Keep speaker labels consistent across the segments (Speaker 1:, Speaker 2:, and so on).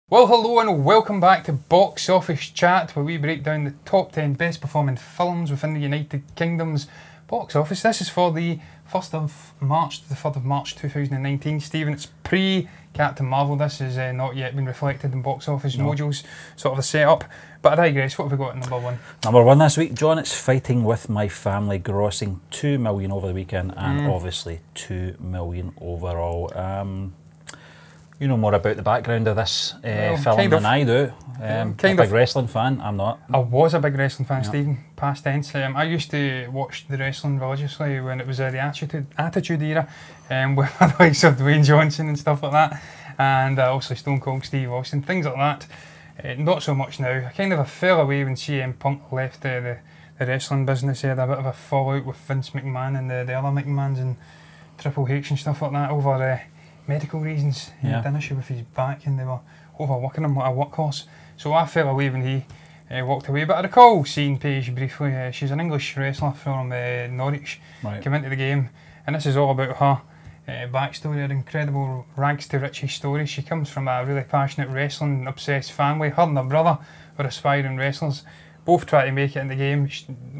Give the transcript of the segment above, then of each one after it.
Speaker 1: Well, hello and welcome back to Box Office Chat, where we break down the top 10 best performing films within the United Kingdom's box office. This is for the 1st of March to the 3rd of March 2019. Stephen, it's pre-Captain Marvel. This has not yet been reflected in Box Office Mojo's sort of a setup. But I digress, what have we got at number one?
Speaker 2: Number one this week, John, it's Fighting With My Family, grossing 2 million over the weekend and obviously 2 million overall. You know more about the background of this film than I do. A big wrestling fan, I'm not.
Speaker 1: I was a big wrestling fan, Stephen, past tense. I used to watch the wrestling religiously when it was the Attitude Era, with the likes of Dwayne Johnson and stuff like that, and also Stone Cold Steve Austin, things like that. Not so much now. I kind of fell away when CM Punk left the wrestling business. He had a bit of a fallout with Vince McMahon and the other McMahons and Triple H and stuff like that over medical reasons. He had an issue with his back and they were overworking him like a workhorse. So I fell away when he walked away. But I recall seeing Paige briefly. She's an English wrestler from Norwich, came into the game, and this is all about her backstory, her incredible rags to riches story. She comes from a really passionate wrestling obsessed family. Her and her brother were aspiring wrestlers, both tried to make it in the game.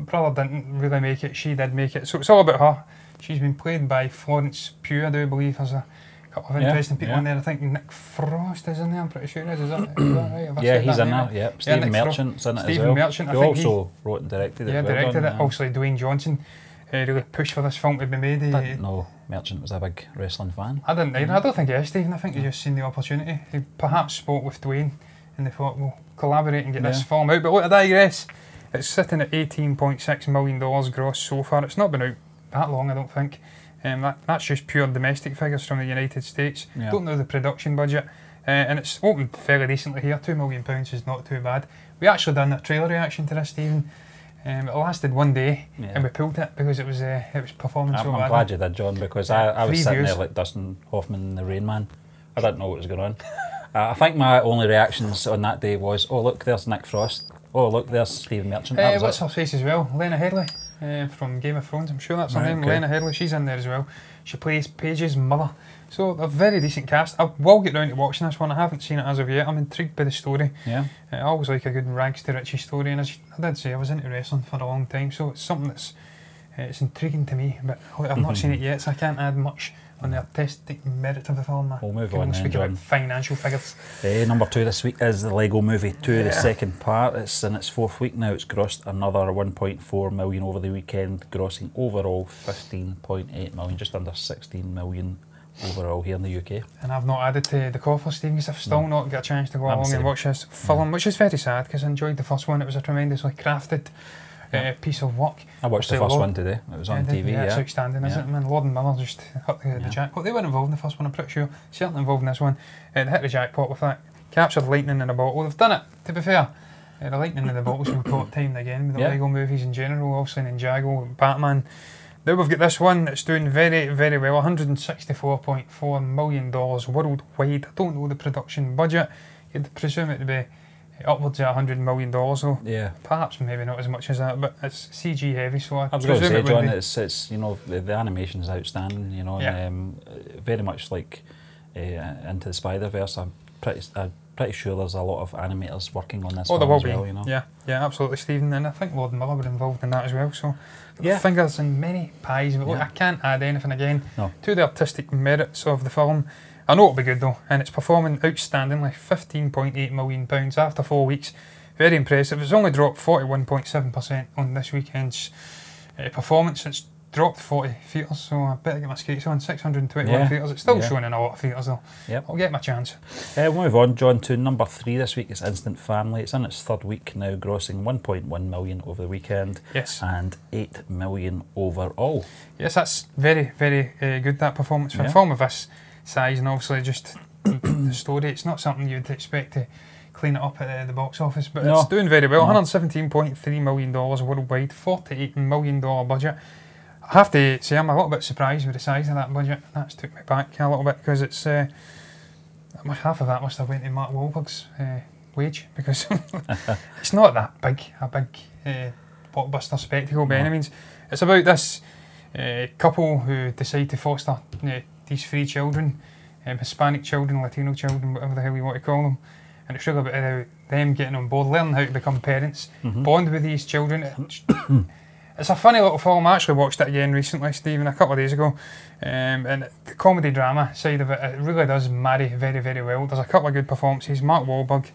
Speaker 1: Brother didn't really make it, she did make it. So it's all about her. She's been played by Florence Pugh, I do believe. There's a couple of interesting people in there. I think Nick Frost is in there, I'm pretty sure it is. Is that right?
Speaker 2: Yeah, he's in there. Yeah, Stephen Merchant's in it as well.
Speaker 1: Stephen Merchant, I think he
Speaker 2: also wrote and directed it.
Speaker 1: Yeah, directed it. Obviously, Dwayne Johnson really pushed for this film to be made.
Speaker 2: I didn't know Merchant was a big wrestling fan.
Speaker 1: I didn't either. I don't think he is, Stephen. I think he just seen the opportunity. He perhaps spoke with Dwayne and they thought, we'll collaborate and get this film out. But look, I digress. It's sitting at $18.6 million gross so far. It's not been out that long, I don't think. That's just pure domestic figures from the United States. Don't know the production budget, and it's opened fairly decently here. £2 million is not too bad. We actually done a trailer reaction to this, Stephen. It lasted one day, and we pulled it because it was performing so bad.
Speaker 2: I'm glad you did, John, because I was sitting there like Dustin Hoffman in The Rain Man. I didn't know what was going on. I think my only reactions on that day was, oh look, there's Nick Frost. Oh look, there's Stephen Merchant.
Speaker 1: What's her face as well? Lena Headey. From Game of Thrones, I'm sure that's her name. Lena Headey, she's in there as well. She plays Paige's mother. So a very decent cast. I will get round to watching this one. I haven't seen it as of yet. I'm intrigued by the story. I always like a good rags to riches story, and as I did say, I was into wrestling for a long time, so it's something that's it's intriguing to me. But I've not seen it yet, so I can't add much on the artistic merit of the film.
Speaker 2: We'll move on then,
Speaker 1: speak
Speaker 2: John.
Speaker 1: about financial figures.
Speaker 2: Number 2 this week is the Lego Movie 2, the second part. It's in its 4th week now. It's grossed another 1.4 million over the weekend, grossing overall 15.8 million, just under 16 million overall here in the UK. And
Speaker 1: I've not added to the coffers, Stephen, because I've still not got a chance to go along and watch this film, which is very sad because I enjoyed the first one. It was a tremendously crafted piece of work.
Speaker 2: I watched the first one today. It was on TV.
Speaker 1: It's outstanding, isn't it? Man, Lord and Miller just hit the jackpot. They weren't involved in the first one, I'm pretty sure. Certainly involved in this one. They hit the jackpot with that. Captured lightning in a bottle. They've done it, to be fair. The lightning in the bottles we've got time and again with the Lego movies in general, also Ninjago, Batman. Now we've got this one that's doing very, very well. $164.4 million worldwide. I don't know the production budget. You'd presume it to be upwards of $100 million though. Perhaps maybe not as much as that, but it's CG heavy, so I
Speaker 2: was going to say, John, it's you know, the animation is outstanding, you know, and very much like Into the Spider-Verse. I'm pretty sure there's a lot of animators working on this film as well, you know.
Speaker 1: Yeah, absolutely, Stephen, and I think Lord and Miller were involved in that as well, so fingers in many pies, but look, I can't add anything again to the artistic merits of the film. I know it'll be good though, and it's performing outstandingly, £15.8 million after 4 weeks. Very impressive. It's only dropped 41.7% on this weekend's performance. It's dropped 40 theatres, so I better get my skates on. 621 theatres. It's still showing in a lot of theatres though. I'll get my chance.
Speaker 2: We'll move on, John, to number 3 this week. It's Instant Family. It's in its 3rd week now, grossing 1.1 million over the weekend. And 8 million overall. Yes,
Speaker 1: that's very, very good, that performance for a film of this size, and obviously just the story. It's not something you'd expect to clean it up at the box office, but it's doing very well. $117.3 million worldwide, $48 million budget. I have to say I'm a little bit surprised with the size of that budget. That's took me back a little bit because it's half of that must have went to Mark Wahlberg's wage, because it's not that big, a big blockbuster spectacle by any means. It's about this couple who decide to foster these 3 children, Hispanic children, Latino children, whatever the hell you want to call them. And it's really about them getting on board, learning how to become parents, bond with these children. It's a funny little film. I actually watched it again recently, Stephen, a couple of days ago. And the comedy drama side of it, it really does marry very, very well. There's a couple of good performances. Mark Wahlberg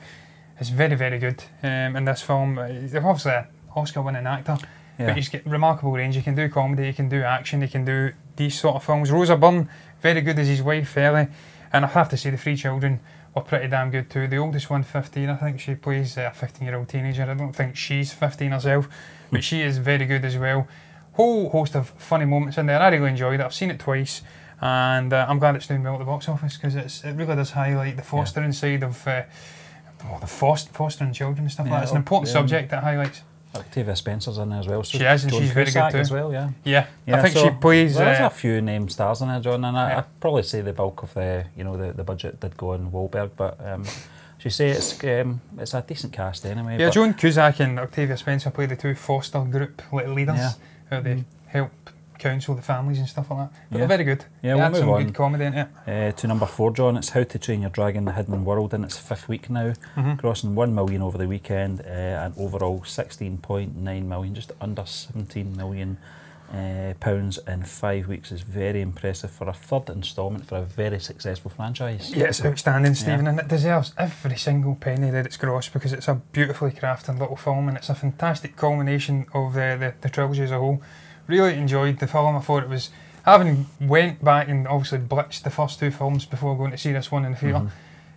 Speaker 1: is very, very good in this film. He's obviously an Oscar-winning actor, but he's got remarkable range. He can do comedy, he can do action, he can do these sort of films. Rosa Byrne, very good as his wife, Ellie. And I have to say, the 3 children were pretty damn good too. The oldest one, 15, I think she plays a 15-year-old teenager. I don't think she's 15 herself, but she is very good as well. Whole host of funny moments in there. I really enjoyed it. I've seen it twice, and I'm glad it's doing well at the box office, because it really does highlight the fostering side of the fostering children and stuff like that. It's an important subject that highlights.
Speaker 2: Octavia Spencer's in there as well. So
Speaker 1: she is, and she's very good too.
Speaker 2: As well,
Speaker 1: yeah. I think she plays.
Speaker 2: There's a few named stars in there, John, and I'd probably say the bulk of the the budget did go on Wahlberg, but as you say, it's a decent cast anyway.
Speaker 1: Yeah, Joan Cusack and Octavia Spencer play the 2 foster group leaders, how they help counsel the families and stuff like that. But they're very good.
Speaker 2: Yeah, we'll move
Speaker 1: some
Speaker 2: on
Speaker 1: good comedy in it.
Speaker 2: To number 4, John. It's How to Train Your Dragon: The Hidden World in its 5th week now, crossing 1 million over the weekend, and overall 16.9 million, just under 17 million pounds in 5 weeks is very impressive for a 3rd instalment for a very successful franchise.
Speaker 1: Yeah, it's outstanding, Stephen, and it deserves every single penny that it's grossed, because it's a beautifully crafted little film, and it's a fantastic culmination of the trilogy as a whole. Really enjoyed the film. I thought it was, having went back and obviously blitzed the first 2 films before going to see this one in the theatre,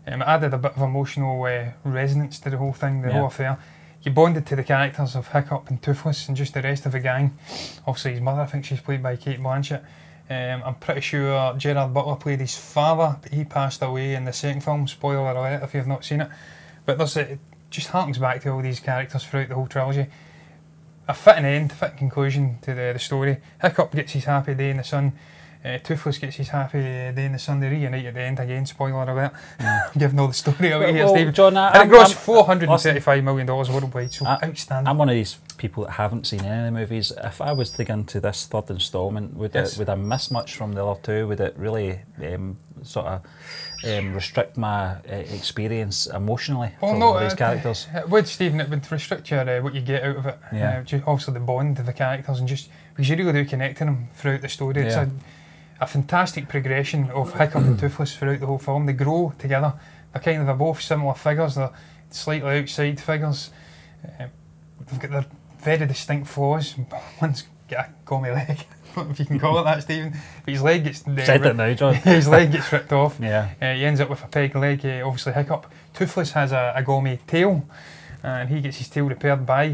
Speaker 1: it added a bit of emotional resonance to the whole thing, the whole affair. You bonded to the characters of Hiccup and Toothless and just the rest of the gang. Obviously his mother, I think she's played by Kate Blanchett. I'm pretty sure Gerard Butler played his father, but he passed away in the 2nd film. Spoiler alert if you've not seen it. But it just harkens back to all these characters throughout the whole trilogy. A fitting end, fitting conclusion to the story. Hiccup gets his happy day in the sun. Toothless gets his happy day in the sun. They reunite at the end again. Spoiler alert. Giving all the story away here, Steve.
Speaker 2: John,
Speaker 1: and it grossed $435 million worldwide, so outstanding.
Speaker 2: I'm one of these people that haven't seen any of the movies. If I was to get into this 3rd instalment, would I miss much from the other 2? Would it really restrict my experience emotionally for these characters?
Speaker 1: It would, Stephen. It would restrict your what you get out of it. Also the bond of the characters, and just because you really do connect to them throughout the story. It's a fantastic progression of Hiccup and Toothless throughout the whole film. They grow together. They're both similar figures. They're slightly outside figures. They've got their very distinct flaws. One's got a gummy leg. I don't know if you can call it that, Stephen. But his leg gets
Speaker 2: said it now, John.
Speaker 1: His leg gets ripped off.
Speaker 2: He
Speaker 1: ends up with a peg leg. Obviously, Hiccup. Toothless has a gummy tail, and he gets his tail repaired by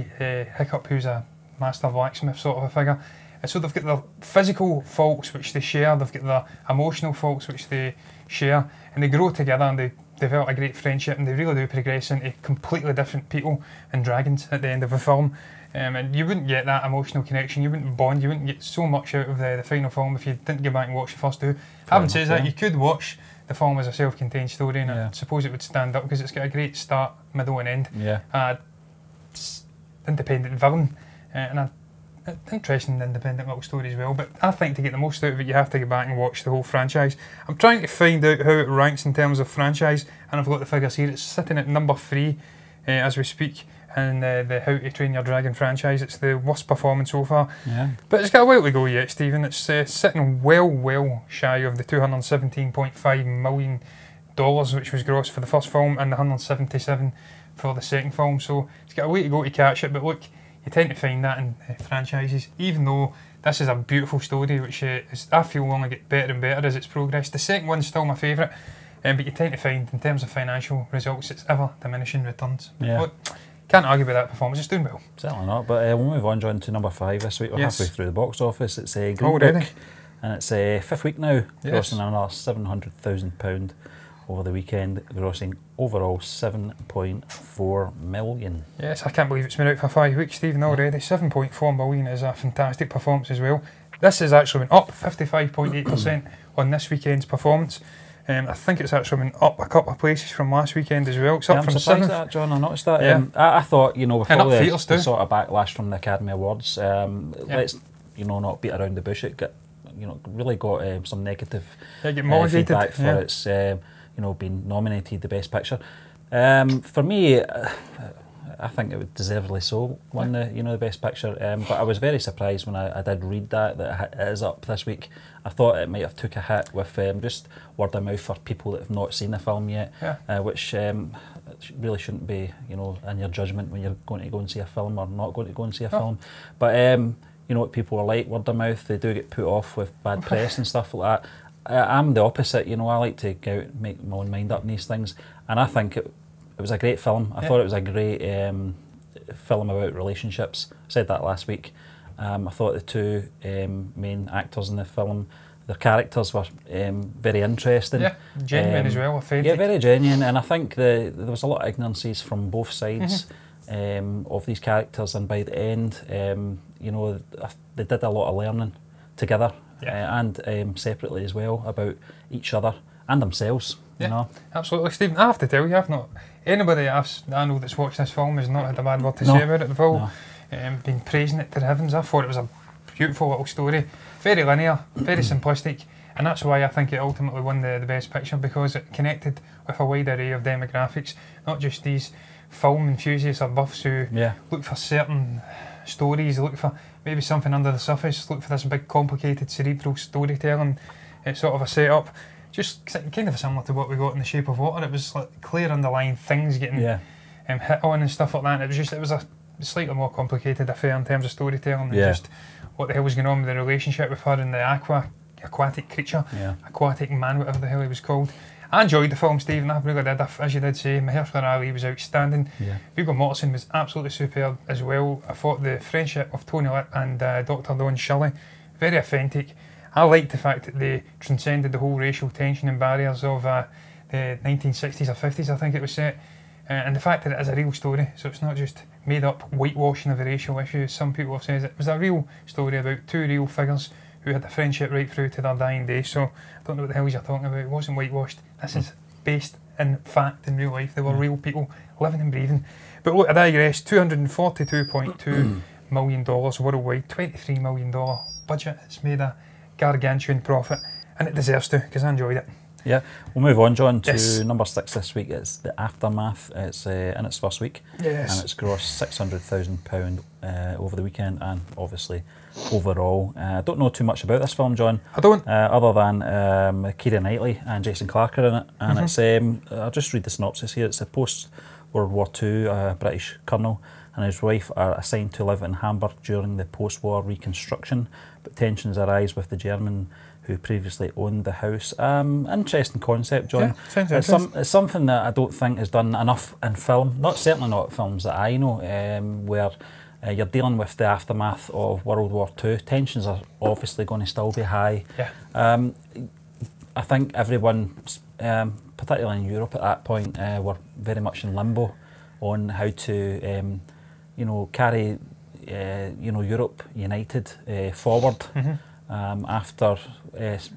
Speaker 1: Hiccup, who's a master blacksmith sort of a figure. And so they've got their physical faults which they share. They've got their emotional faults which they share, and they grow together and they develop a great friendship, and they really do progress into completely different people and dragons at the end of the film. And you wouldn't get that emotional connection, you wouldn't bond, you wouldn't get so much out of the final film if you didn't go back and watch the first 2. Having said that, you could watch the film as a self-contained story, and I suppose it would stand up because it's got a great start, middle and end. Independent villain, and an interesting independent little story as well. But I think to get the most out of it, you have to go back and watch the whole franchise. I'm trying to find out how it ranks in terms of franchise, and I've got the figures here. It's sitting at number 3 as we speak in the How to Train Your Dragon franchise. It's the worst performance so far. But it's got a while to go yet, Stephen. It's sitting well shy of the $217.5 million which was gross for the first film, and the 177 for the 2nd film. So it's got a way to go to catch it. But look, you tend to find that in franchises, even though this is a beautiful story which I feel will only get better and better as it's progressed. The 2nd one's still my favourite, but you tend to find in terms of financial results it's ever diminishing returns. Look, can't argue with that performance, it's doing well.
Speaker 2: Certainly not, but we'll move on, John, to number 5 this week. We're halfway through the box office. It's Green Book, and it's 5th week now, grossing another £700,000 over the weekend, grossing overall 7.4 million.
Speaker 1: Yes, I can't believe it's been out for 5 weeks, Stephen, already. 7.4 million is a fantastic performance as well. This has actually been up 55.8% on this weekend's performance. I think it's actually been up a couple of places from last weekend as well. It's up from 7th.
Speaker 2: That, John, I noticed that. I thought, with all the sort of backlash from the Academy Awards, let's you know, not beat around the bush. It got, you know, really got some negative
Speaker 1: feedback
Speaker 2: for its, you know, being nominated the Best Picture. For me, I think it would deservedly so won the, you know, the Best Picture. But I was very surprised when I did read that it is up this week. I thought it might have took a hit with just word of mouth for people that have not seen the film yet, which really shouldn't be, you know, in your judgment when you're going to go and see a film or not going to go and see a film. But you know what people are like, word of mouth, they do get put off with bad press and stuff like that. I'm the opposite, you know, I like to go out and make my own mind up on these things, and I think it was a great film. I thought it was a great film about relationships. I said that last week. I thought the two main actors in the film, their characters were very interesting. Yeah,
Speaker 1: genuine as well, authentic.
Speaker 2: Yeah, very genuine, and I think there was a lot of ignorances from both sides of these characters, and by the end, you know, they did a lot of learning together and separately as well about each other and themselves. You know?
Speaker 1: Absolutely, Stephen. I have to tell you, anybody I know that's watched this film has not had a bad word to say about it. They've all been praising it to the heavens. I thought it was a beautiful little story, very linear, very simplistic, and that's why I think it ultimately won the Best Picture, because it connected with a wide array of demographics, not just these film enthusiasts or buffs who look for certain stories, look for maybe something under the surface, look for this big complicated cerebral storytelling sort of a setup. Just kind of similar to what we got in The Shape of Water. It was like clear underlying things getting hit on and stuff like that. And it was a slightly more complicated affair in terms of storytelling than just what the hell was going on with the relationship with her and the aquatic creature, aquatic man, whatever the hell he was called. I enjoyed the film, Stephen. I really did. As you did say, Mahershala Ali was outstanding. Viggo Mortensen was absolutely superb as well. I thought the friendship of Tony Lip and Dr. Don Shirley, very authentic. I liked the fact that they transcended the whole racial tension and barriers of the 1960s or 50s, I think it was set, and the fact that it is a real story, so it's not just made up whitewashing of the racial issues. Some people have said it was a real story about two real figures who had a friendship right through to their dying day. So I don't know what the hell you're talking about. It wasn't whitewashed. This is based in fact in real life. They were real people living and breathing. But look, I digress. $242.2 million worldwide, $23 million budget. It's made a gargantuan profit, and it deserves to, because I enjoyed it.
Speaker 2: Yeah, we'll move on, John, to number 6 this week. It's The Aftermath. It's in its first week, and it's grossed £600,000 over the weekend, and obviously overall. I don't know too much about this film, John.
Speaker 1: I don't.
Speaker 2: Other than Keira Knightley and Jason Clarke are in it, and it's. I'll just read the synopsis here. It's a post-World War II British colonel and his wife are assigned to live in Hamburg during the post-war reconstruction, but tensions arise with the German who previously owned the house. Interesting concept, John.
Speaker 1: Yeah,
Speaker 2: it's something that I don't think is done enough in film. Certainly not films that I know, where you're dealing with the aftermath of World War II. Tensions are obviously going to still be high.
Speaker 1: Yeah.
Speaker 2: I think everyone, particularly in Europe at that point, were very much in limbo on how to, carry, Europe united forward after,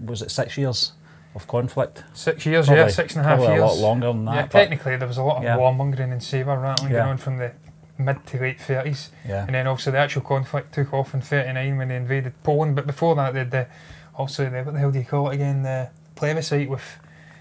Speaker 2: was it 6 years of conflict?
Speaker 1: 6 years, probably, 6.5 years.
Speaker 2: A lot longer than that.
Speaker 1: Yeah, technically there was a lot of warmongering and sabre rattling going on from the mid to late 30s.
Speaker 2: Yeah.
Speaker 1: And then obviously the actual conflict took off in 39 when they invaded Poland. But before that, they had what the hell do you call it again? The plebiscite with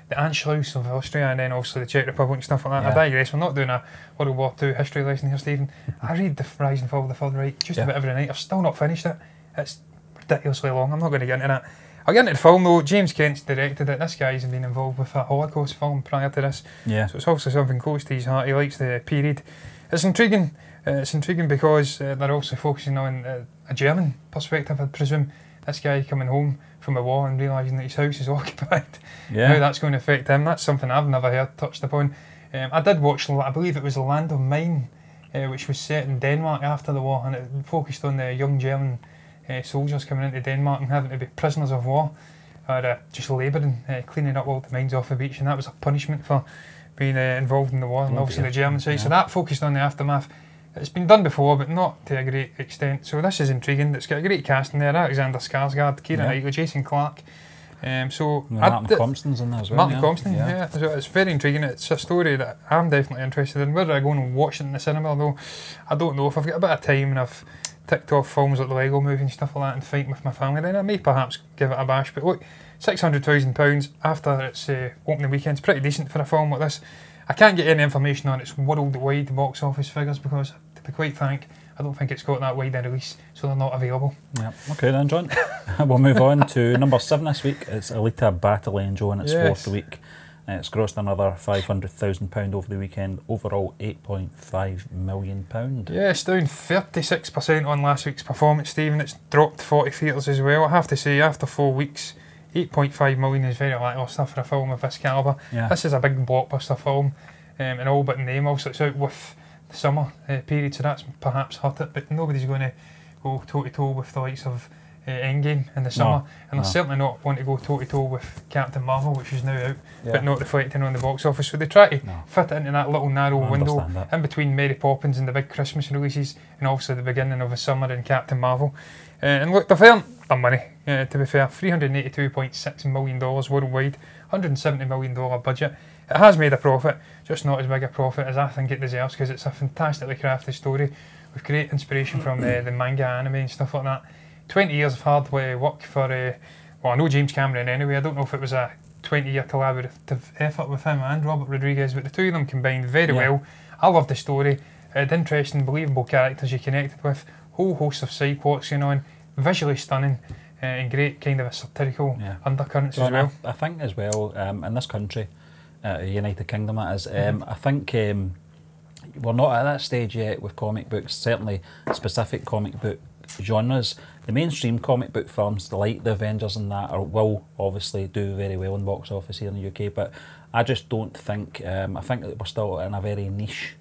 Speaker 1: the Anschluss of Austria, and then obviously the Czech Republic and stuff like that. Yeah. I digress. We're not doing a World War II history lesson here, Stephen. I read The Rise and Fall of the Third Reich just about every night. I've still not finished it. It's ridiculously long. I'm not going to get into that. I'll get into the film though. James Kent's directed it. This guy's been involved with a Holocaust film prior to this.
Speaker 2: Yeah.
Speaker 1: So it's obviously something close to his heart. He likes the period. It's intriguing. It's intriguing because they're also focusing on a German perspective, I presume. This guy coming home from a war and realising that his house is occupied.
Speaker 2: Yeah.
Speaker 1: How that's going to affect him. That's something I've never heard touched upon. I did watch, I believe it was The Land of Mine, which was set in Denmark after the war, and it focused on the young German soldiers coming into Denmark and having to be prisoners of war, or just labouring, cleaning up all the mines off the beach, and that was a punishment for being involved in the war, and obviously the German side. So that focused on the aftermath. It's been done before, but not to a great extent. So this is intriguing. It's got a great cast in there. Alexander Skarsgård, Keira Knightley, Jason Clarke.
Speaker 2: Martin Compston's in there as well.
Speaker 1: Martin Compston, yeah. So it's very intriguing. It's a story that I'm definitely interested in. Whether I go and watch it in the cinema, though, I don't know. If I've got a bit of time and I've ticked off films like the Lego Movie and stuff like that and fighting with my family, then I may perhaps give it a bash. But look, £600,000 after its opening weekend is pretty decent for a film like this. I can't get any information on its worldwide box office figures because, to be quite frank, I don't think it's got that wide a release, so they're not available.
Speaker 2: Yeah. Okay then, John. We'll move on to number 7 this week. It's Alita Battle Angel in its fourth week. It's grossed another £500,000 over the weekend. Overall, £8.5 million.
Speaker 1: Yeah, it's down 36% on last week's performance, Stephen. It's dropped 40 theatres as well. I have to say, after 4 weeks, 8.5 million is very lacklustre for a film of this calibre.
Speaker 2: Yeah.
Speaker 1: This is a big blockbuster film, and all but name. Also, it's out with the summer period, so that's perhaps hurt it. But nobody's going to go toe-to-toe with the likes of Endgame in the summer, and they're certainly not want to go toe-to-toe with Captain Marvel, which is now out, but not reflecting on the box office. So they try to fit it into that little narrow window in between Mary Poppins and the big Christmas releases, and also the beginning of the summer in Captain Marvel. And look, they've earned their money, to be fair. $382.6 million worldwide, $170 million budget. It has made a profit, just not as big a profit as I think it deserves, because it's a fantastically crafted story with great inspiration from the manga, anime and stuff like that. 20 years of hard work for, well, I know James Cameron anyway. I don't know if it was a 20-year collaborative effort with him and Robert Rodriguez, but the two of them combined very well. I loved the story. It had interesting, believable characters you connected with, whole host of side plots going on, visually stunning, and great kind of a satirical undercurrents as well.
Speaker 2: I think as well, in this country, United Kingdom that is, I think we're not at that stage yet with comic books, certainly specific comic book genres. The mainstream comic book films, like the Avengers and that, will obviously do very well in the box office here in the UK, but I just don't think, I think that we're still in a very niche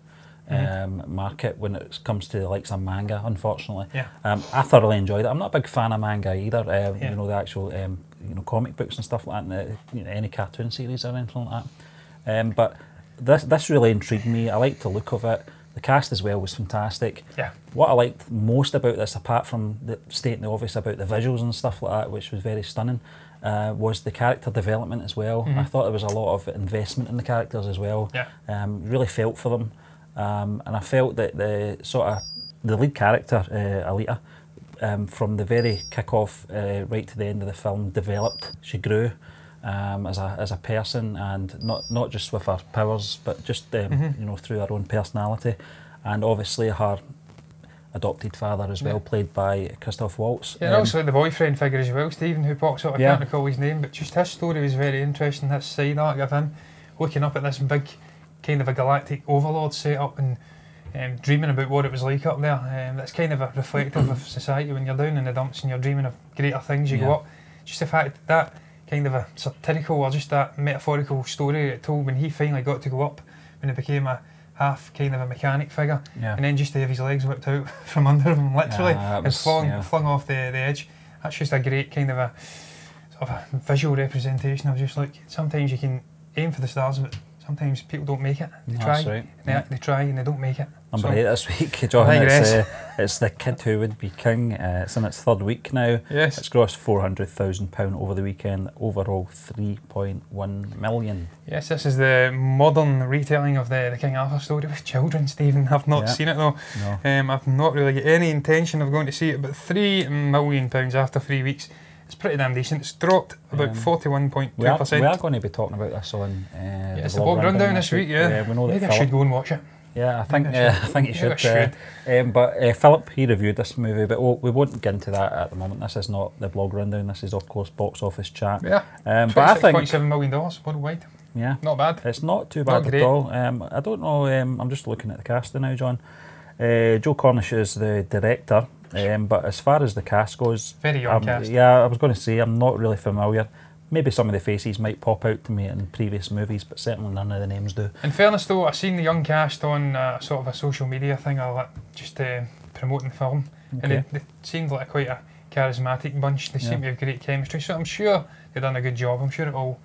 Speaker 2: market when it comes to the likes of manga, unfortunately. I thoroughly enjoyed it. I'm not a big fan of manga either, you know, the actual you know, comic books and stuff like that, and you know, any cartoon series or anything like that. But this really intrigued me. I liked the look of it. The cast as well was fantastic. What I liked most about this, apart from stating the obvious about the visuals and stuff like that, which was very stunning, was the character development as well. I thought there was a lot of investment in the characters as well. Really felt for them. And I felt that the lead character, Alita, from the very kick-off right to the end of the film, developed. She grew as a person, and not just with her powers, but just you know, through her own personality. And obviously her adopted father as well, played by Christoph Waltz.
Speaker 1: And also the boyfriend figure as well, Stephen, who pops up. I can't recall his name, but just his story was very interesting. This side arc of him looking up at this big kind of a galactic overlord set up and dreaming about what it was like up there. That's kind of a reflective of society when you're down in the dumps and you're dreaming of greater things. You go up. Just the fact that kind of a satirical or just that metaphorical story it told when he finally got to go up, when he became a half kind of a mechanic figure, and then just to have his legs whipped out from under him literally and flung off the edge. That's just a great kind of a sort of a visual representation of just like, sometimes you can aim for the stars, but sometimes people don't make it. They try, they try and they don't make it.
Speaker 2: Number 8 this week, John. It's The Kid Who Would Be King. It's in its third week now. It's grossed £400,000 over the weekend. Overall, £3.1 million. Yes,
Speaker 1: this is the modern retelling of the King Arthur story with children, Stephen. I've not seen it though. I've not really got any intention of going to see it, but £3 million after 3 weeks. It's pretty damn decent. It's dropped about 41.2%.
Speaker 2: We are going to be talking about this on
Speaker 1: it's the blog rundown this week.
Speaker 2: We know
Speaker 1: maybe I should go and watch it.
Speaker 2: Yeah, I think you should. But Philip, he reviewed this movie, but we won't get into that at the moment. This is not the blog rundown. This is, of course, box office chat.
Speaker 1: But I think $26.7 million worldwide. Not bad.
Speaker 2: It's not too bad at all. I don't know. I'm just looking at the casting now, John. Joe Cornish is the director. But as far as the cast goes,
Speaker 1: very young cast.
Speaker 2: Yeah, I was going to say I'm not really familiar. Maybe some of the faces might pop out to me in previous movies, but certainly none of the names do.
Speaker 1: In fairness though, I've seen the young cast on sort of a social media thing, just promoting the film, and they seemed like quite a charismatic bunch. They seem to have great chemistry, so I'm sure they've done a good job. I'm sure it all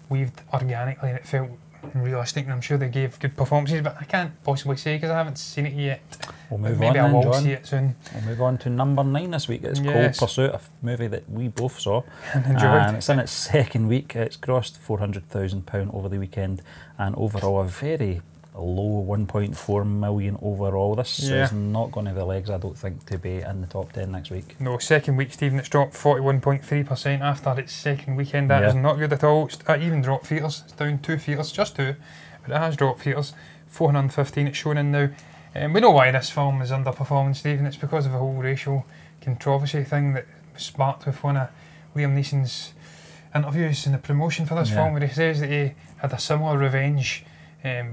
Speaker 1: weaved organically and it felt realistic, and I'm sure they gave good performances, but I can't possibly say because I haven't seen it yet.
Speaker 2: We'll move
Speaker 1: maybe
Speaker 2: on
Speaker 1: I will
Speaker 2: then, John.
Speaker 1: see it soon.
Speaker 2: We'll move on to number 9 this week. It's Cold Pursuit, a movie that we both saw
Speaker 1: and enjoyed.
Speaker 2: And it's in its second week. It's grossed £400,000 over the weekend, and overall a very a low 1.4 million overall. This
Speaker 1: Yeah.
Speaker 2: is not going to have the legs, I don't think, to be in the top 10 next week.
Speaker 1: No, second week, Stephen, it's dropped 41.3% after its second weekend. That is not good at all. It even dropped theatres. It's down 2 theatres, just 2, but it has dropped theatres. 415 it's shown in now. We know why this film is underperforming, Stephen. It's because of a whole racial controversy thing that was sparked with one of Liam Neeson's interviews in the promotion for this film, where he says that he had a similar revenge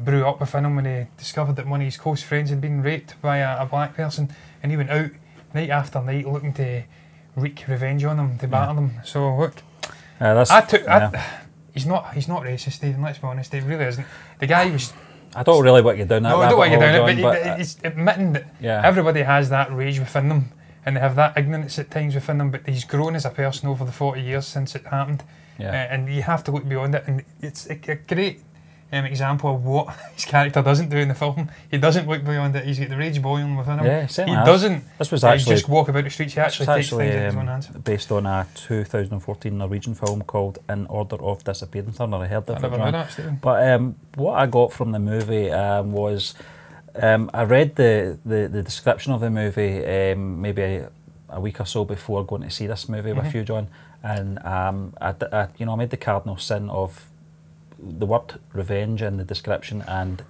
Speaker 1: brew up within him when he discovered that one of his close friends had been raped by a black person, and he went out night after night looking to wreak revenge on them, to batter them. So look, he's not racist, Stephen, let's be honest, he really isn't. The guy was...
Speaker 2: I don't really want you down that.
Speaker 1: No, I don't want you down it, but
Speaker 2: but
Speaker 1: he's admitting that everybody has that rage within them, and they have that ignorance at times within them, but he's grown as a person over the 40 years since it happened, and you have to look beyond it, and it's a great example of what his character doesn't do in the film. He doesn't look beyond it. He's got the rage boiling within him.
Speaker 2: Yeah,
Speaker 1: he doesn't.
Speaker 2: This was actually
Speaker 1: just walk about the streets. He actually takes things in his own hands.
Speaker 2: Based on a 2014 Norwegian film called In Order of Disappearance. I've never heard of it.
Speaker 1: I never heard that, Stephen.
Speaker 2: But what I got from the movie was I read the description of the movie maybe a week or so before going to see this movie with you, John, and I made the cardinal sin of the word revenge in the description and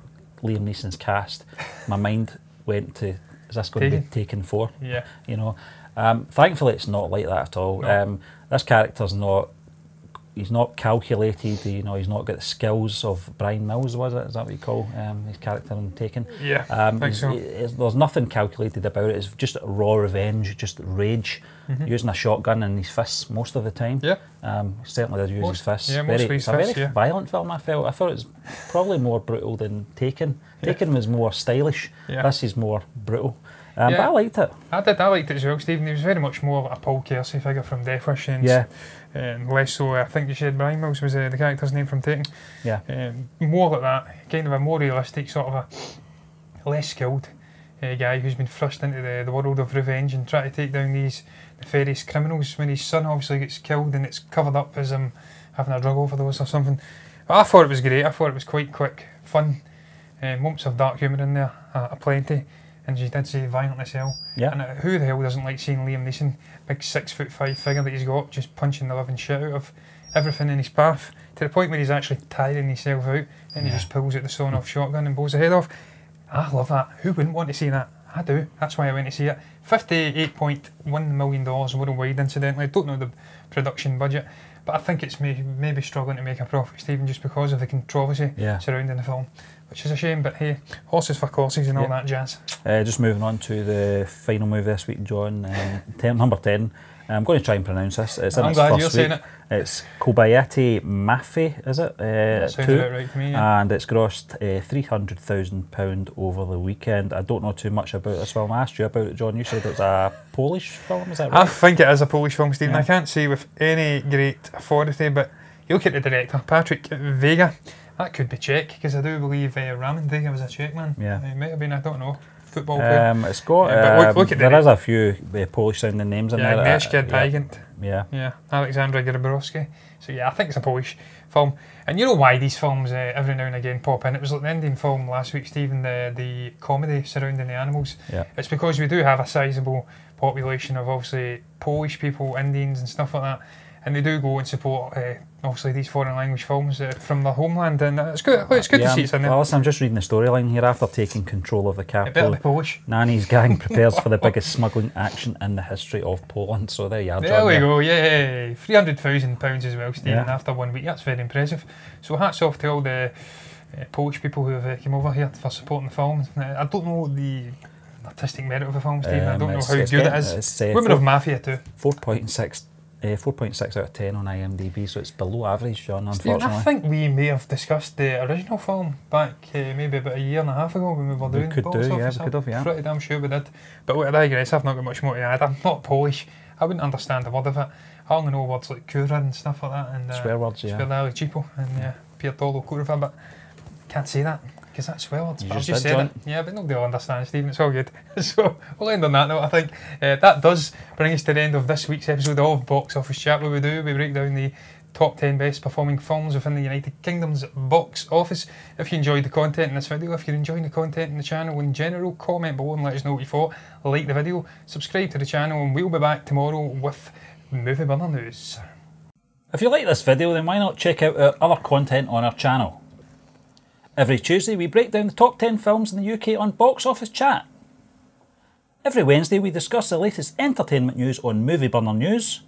Speaker 2: Liam Neeson's cast. My mind went to, is this going to be Taken 4?
Speaker 1: Yeah.
Speaker 2: You know, thankfully it's not like that at all.
Speaker 1: No.
Speaker 2: This character's not, he's not calculated, you know, he's not got the skills of Brian Mills, was it? Is that what you call his character in Taken?
Speaker 1: Yeah, I think so.
Speaker 2: There's nothing calculated about it. It's just raw revenge, just rage, using a shotgun in his fists most of the time.
Speaker 1: Yeah.
Speaker 2: He certainly did use his fists.
Speaker 1: Yeah, mostly
Speaker 2: it's a very violent film, I felt. I thought it was probably more brutal than Taken. Taken was more stylish. This is more brutal. But I liked it. I
Speaker 1: liked it as well, Stephen. He was very much more of a Paul Kersey figure from Death Wish, and less so, I think you said Brian Mills was the character's name from Taken.
Speaker 2: Yeah.
Speaker 1: More like that, kind of a more realistic, sort of a less skilled guy who's been thrust into the world of revenge and try to take down these nefarious criminals when his son obviously gets killed and it's covered up as him having a drug overdose or something. But I thought it was great. I thought it was quite quick, fun, moments of dark humour in there, aplenty. And she did say violent as hell.
Speaker 2: Yeah.
Speaker 1: And who the hell doesn't like seeing Liam Neeson, big 6'5" figure that he's got, just punching the living shit out of everything in his path, to the point where he's actually tiring himself out and he just pulls out the sawn-off shotgun and blows the head off. I love that. Who wouldn't want to see that? I do. That's why I went to see it. $58.1 million worldwide, incidentally. I don't know the production budget, but I think it's maybe struggling to make a profit, Stephen, just because of the controversy surrounding the film. Which is a shame, but hey, horses for courses and all that jazz. Just
Speaker 2: moving on to the final movie this week, John. Number 10. I'm going to try and pronounce this. It's
Speaker 1: I'm glad you're saying it.
Speaker 2: It's Kobiety Mafii, is it?
Speaker 1: That sounds about right to me,
Speaker 2: and it's grossed £300,000 over the weekend. I don't know too much about this film. I asked you about it, John. You said it was a Polish film, is that right?
Speaker 1: I think it is a Polish film, Stephen. I can't say with any great authority, but you look at the director, Patrick Vega. That could be Czech, because I do believe Ramin Vega was a Czech man.
Speaker 2: Yeah.
Speaker 1: It might have been, I don't know, football player.
Speaker 2: It's got,
Speaker 1: but look at
Speaker 2: there is a few Polish sounding names in there.
Speaker 1: Agnieszka Dygant.
Speaker 2: Yeah.
Speaker 1: Alexandra Grabowski. So yeah, I think it's a Polish film. And you know why these films every now and again pop in? It was like the Indian film last week, Stephen, the comedy surrounding the animals.
Speaker 2: Yeah.
Speaker 1: It's because we do have a sizable population of obviously Polish people, Indians and stuff like that. And they do go and support, obviously, these foreign language films from their homeland, and it's good. It's good to see it's in there.
Speaker 2: Well, listen, I'm just reading the storyline here. After taking control of the capital,
Speaker 1: Polish.
Speaker 2: Nanny's gang prepares for the biggest smuggling action in the history of Poland. So there you are, John.
Speaker 1: There we go. Yeah, £300,000 as well, Stephen. After 1 week, that's very impressive. So hats off to all the Polish people who have come over here for supporting the film. I don't know the artistic merit of the film, Stephen. I don't know how good it is. Women of Mafia too.
Speaker 2: 4.6 out of 10 on IMDb, so it's below average, John, unfortunately.
Speaker 1: Stephen, I think we may have discussed the original film back maybe about a year and a half ago when we were doing box office.
Speaker 2: We could have, yeah.
Speaker 1: Pretty damn sure we did. But look, I digress, I've not got much more to add. I'm not Polish. I wouldn't understand a word of it. I only know words like kurwa and stuff like that. And
Speaker 2: swear words, yeah.
Speaker 1: Swear cipo and pierdolo kurwa, but can't say that. Because that's swear words, but I've just said it. Yeah, but nobody will understand, Stephen, it's all good. So, we'll end on that note, I think. That does bring us to the end of this week's episode of Box Office Chat, where we break down the top 10 best performing films within the United Kingdom's box office. If you enjoyed the content in this video, if you're enjoying the content in the channel in general, comment below and let us know what you thought. Like the video, subscribe to the channel, and we'll be back tomorrow with Movie Burner News.
Speaker 2: If you like this video, then why not check out our other content on our channel. Every Tuesday we break down the top 10 films in the UK on Box Office Chat. Every Wednesday we discuss the latest entertainment news on Movie Burner News.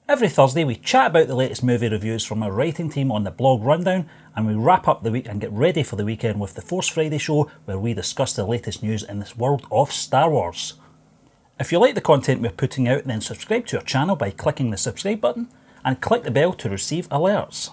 Speaker 2: Every Thursday we chat about the latest movie reviews from our writing team on the blog Rundown, and we wrap up the week and get ready for the weekend with the Force Friday show, where we discuss the latest news in this world of Star Wars. If you like the content we're putting out, then subscribe to our channel by clicking the subscribe button and click the bell to receive alerts.